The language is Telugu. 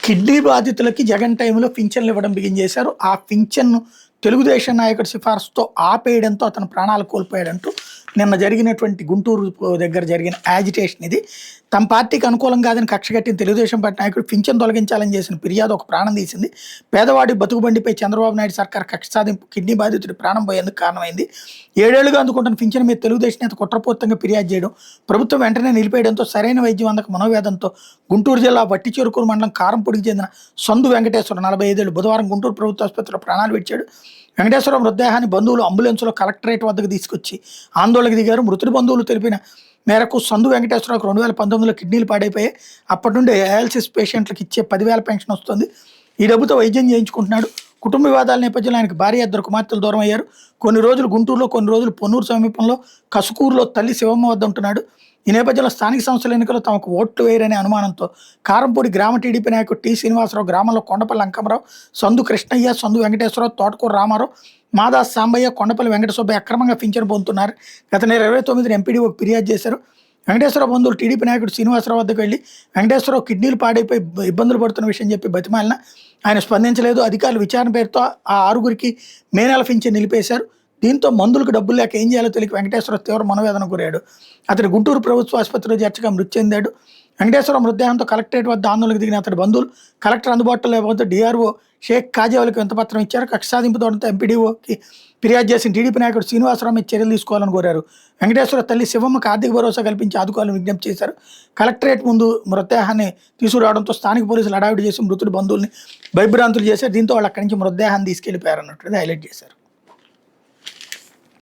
కిడ్నీ బాధితులకి జగన్ టైంలో పింఛన్లు ఇవ్వడం బిగిన్ చేశారు. ఆ పింఛన్ను తెలుగుదేశం నాయకుడి సిఫార్సుతో ఆపేయడంతో అతను ప్రాణాలు కోల్పోయాడంటూ నిన్న జరిగినటువంటి గుంటూరు దగ్గర జరిగిన యాజిటేషన్ ఇది. తమ పార్టీకి అనుకూలం కాదని కక్షగట్టిన తెలుగుదేశం పార్టీ నాయకుడు పింఛన్ తొలగించాలని చేసిన ఫిర్యాదు ఒక ప్రాణం తీసింది. పేదవాడి బతుకుబండిపై చంద్రబాబు నాయుడు సర్కార్ కక్ష సాధింపు కిడ్నీ బాధితుడి ప్రాణం పోయేందుకు కారణమైంది. 7 ఏళ్లుగా అందుకుంటున్న పింఛన్ మీద తెలుగుదేశం నేత కుట్రపూర్తంగా ఫిర్యాదు చేయడం, ప్రభుత్వం వెంటనే నిలిపేయడంతో సరైన వైద్యం అందక మనోవేదంతో గుంటూరు జిల్లా వట్టిచెరుకూరు మండలం కారంపొడికి చెందిన సందు వెంకటేశ్వర 45 ఏళ్లు బుధవారం గుంటూరు ప్రభుత్వ ఆసుపత్రిలో ప్రాణాలు విడిచాడు. వెంకటేశ్వరం మృతదేహాన్ని బంధువులు అంబులెన్స్లో కలెక్టరేట్ వద్దకు తీసుకొచ్చి ఆందోళనకు దిగారు. మృతుడి బంధువులు తెలిపిన మేరకు సందు వెంకటేశ్వరరావుకు 2019లో కిడ్నీలు పాడైపోయాయి. అప్పటి నుండి డయాలసిస్ పేషెంట్లకు ఇచ్చే 10,000 పెన్షన్ వస్తుంది. ఈ డబ్బుతో వైద్యం చేయించుకుంటున్నాడు. కుటుంబ వివాదాల నేపథ్యంలో ఆయనకు భార్య 2 కుమార్తెలు దూరం అయ్యారు. కొన్ని రోజులు గుంటూరులో, కొన్ని రోజులు పొన్నూరు సమీపంలో కసుకూరులో తల్లి శివమ్మ వద్ద ఉంటున్నాడు. ఈ నేపథ్యంలో స్థానిక సంస్థల ఎన్నికల్లో తమకు ఓట్లు వేయరనే అనుమానంతో కారంపూడి గ్రామ టీడీపీ నాయకుడు టి శ్రీనివాసరావు, గ్రామంలో కొండపల్లి అంకమరావు, సందు కృష్ణయ్య, సందు వెంకటేశ్వరరావు, తోటకూర రామారావు, మాదాస్ సాంబయ్య, కొండపల్లి వెంకట సుబ్బయ్య అక్రమంగా పింఛను పొందుతున్నారు. గత నెల 29న ఎంపీడీఓకి ఫిర్యాదు చేశారు. వెంకటేశ్వరరావు బంధువులు టీడీపీ నాయకుడు శ్రీనివాసరావు వద్దకు వెళ్ళి వెంకటేశ్వరరావు కిడ్నీలు పాడైపోయి ఇబ్బందులు పడుతున్న విషయం చెప్పి బతిమాలిన ఆయన స్పందించలేదు. అధికారులు విచారణ పేరుతో ఆ 6గురికి మే నెల పింఛను నిలిపేశారు. దీంతో మందులకు డబ్బులు లేక ఏం చేయాలో తెలియక వెంకటేశ్వరరావు తీవ్ర మనోవేదన గురయ్యాడు. అతడు గుంటూరు ప్రభుత్వ ఆసుపత్రిలో చేర్చగా మృతి చెందాడు. వెంకటేశ్వరరావు మృతదేహంతో కలెక్టరేట్ వద్ద ఆందోళనకు దిగిన అతడి బంధువులు కలెక్టర్ అందుబాటులో లేకపోతే డిఆర్ఓ షేక్ కాజావలికి వింతపత్రం ఇచ్చారు. కక్ష సాధింపు దూరంతో ఎంపీడీఓకి ఫిర్యాదు చేసిన టీడీపీ నాయకుడు శ్రీనివాసరావు మీద చర్యలు తీసుకోవాలని కోరారు. వెంకటేశ్వర తల్లి శివమ్మకు ఆర్థిక భరోసా కల్పించి ఆదుకోవాలని విజ్ఞప్తి చేశారు. కలెక్టరేట్ ముందు మృతదేహాన్ని తీసుకురావడంతో స్థానిక పోలీసులు హడావిడి చేసి మృతుడి బంధువుల్ని భయభ్రాంతులు చేశారు. దీంతో వాళ్ళు అక్కడి నుంచి మృతదేహాన్ని తీసుకెళ్లిపోయారన్నట్టు హైలైట్ చేశారు.